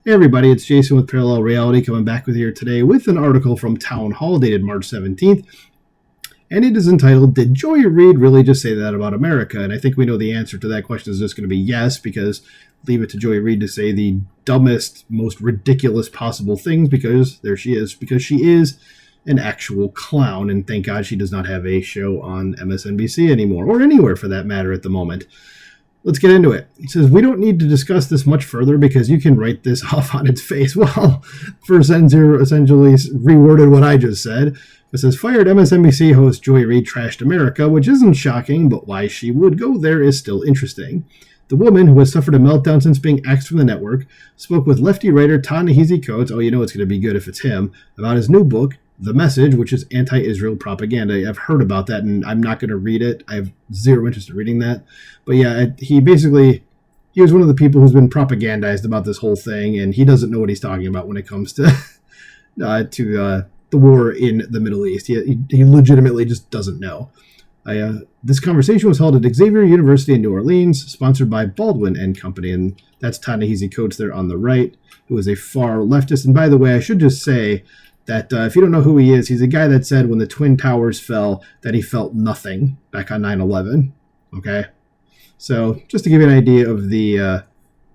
Hey everybody, it's Jason with Parallel Reality coming back with you today with an article from Townhall dated March 17th, and it is entitled, Did Joy Reid Really Just Say That About America? And I think we know the answer to that question is just going to be yes, because leave it to Joy Reid to say the dumbest, most ridiculous possible things because there she is, because she is an actual clown, and thank God she does not have a show on MSNBC anymore, or anywhere for that matter at the moment. Let's get into it. It says, we don't need to discuss this much further because you can write this off on its face. Well, first sentence here essentially reworded what I just said. It says, fired MSNBC host Joy Reid trashed America, which isn't shocking, but why she would go there is still interesting. The woman, who has suffered a meltdown since being axed from the network, spoke with lefty writer Ta-Nehisi Coates, oh, you know it's going to be good if it's him, about his new book, The Message, which is anti-Israel propaganda. I've heard about that, and I'm not going to read it. I have zero interest in reading that. But yeah, he was one of the people who's been propagandized about this whole thing, and he doesn't know what he's talking about when it comes to the war in the Middle East. He legitimately just doesn't know. This conversation was held at Xavier University in New Orleans, sponsored by Baldwin and Company, and that's Ta-Nehisi Coates there on the right, who is a far leftist. And by the way, I should just say that if you don't know who he is, he's a guy that said when the Twin Towers fell that he felt nothing back on 9/11. Okay, so just to give you an idea of the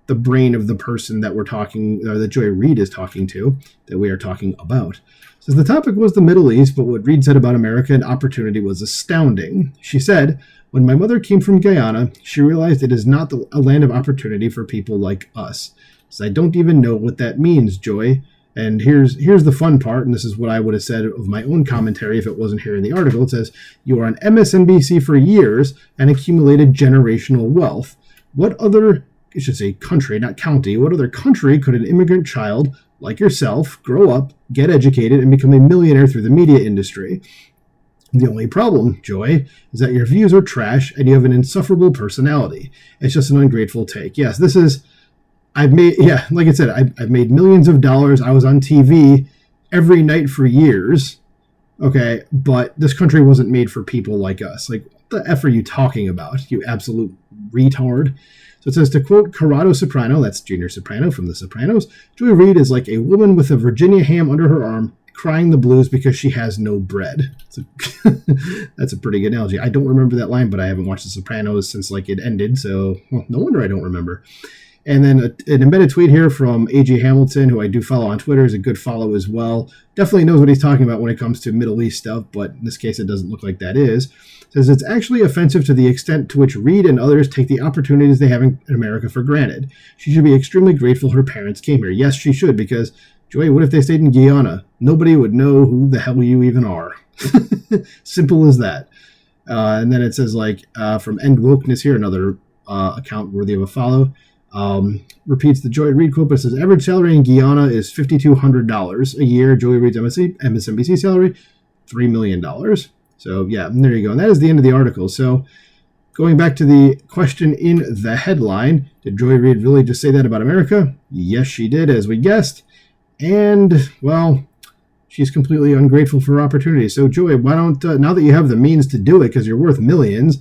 brain of the person that we're talking, or that Joy Reid is talking to, that we are talking about. Says the topic was the Middle East, but what Reid said about America and opportunity was astounding. She said, when my mother came from Guyana, she realized it is not a land of opportunity for people like us. So I don't even know what that means, Joy. And here's the fun part, and this is what I would have said of my own commentary if it wasn't here in the article. It says, you were on MSNBC for years and accumulated generational wealth. What other, I should say country, not county, what other country could an immigrant child like yourself grow up, get educated, and become a millionaire through the media industry? The only problem, Joy, is that your views are trash and you have an insufferable personality. It's just an ungrateful take. Yes, this is... I've made millions of dollars. I was on TV every night for years. Okay, but this country wasn't made for people like us. Like, what the F are you talking about, you absolute retard? So it says, to quote Corrado Soprano, that's Junior Soprano from The Sopranos, Joy Reid is like a woman with a Virginia ham under her arm crying the blues because she has no bread. That's a pretty good analogy. I don't remember that line, but I haven't watched The Sopranos since it ended, so no wonder I don't remember. And then an embedded tweet here from A.J. Hamilton, who I do follow on Twitter, is a good follow as well. Definitely knows what he's talking about when it comes to Middle East stuff, but in this case it doesn't look like that is. Says it's actually offensive to the extent to which Reid and others take the opportunities they have in America for granted. She should be extremely grateful her parents came here. Yes, she should, because, Joy, what if they stayed in Guyana? Nobody would know who the hell you even are. Simple as that. And then it says, from End Wokeness here, another account worthy of a follow. Repeats the Joy Reid quote, but it says average salary in Guyana is $5,200 a year. Joy Reid's MSNBC salary, $3 million. So yeah, there you go. And that is the end of the article. So going back to the question in the headline, did Joy Reid really just say that about America? Yes, she did, as we guessed. And, well, she's completely ungrateful for her opportunity. So Joy, why don't, now that you have the means to do it, because you're worth millions,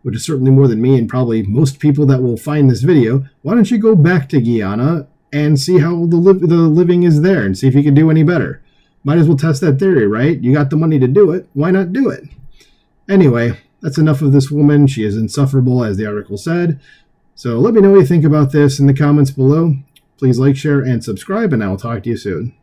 which is certainly more than me and probably most people that will find this video, why don't you go back to Guyana and see how the living is there and see if you can do any better? Might as well test that theory, right? You got the money to do it. Why not do it? Anyway, that's enough of this woman. She is insufferable, as the article said. So let me know what you think about this in the comments below. Please like, share, and subscribe, and I will talk to you soon.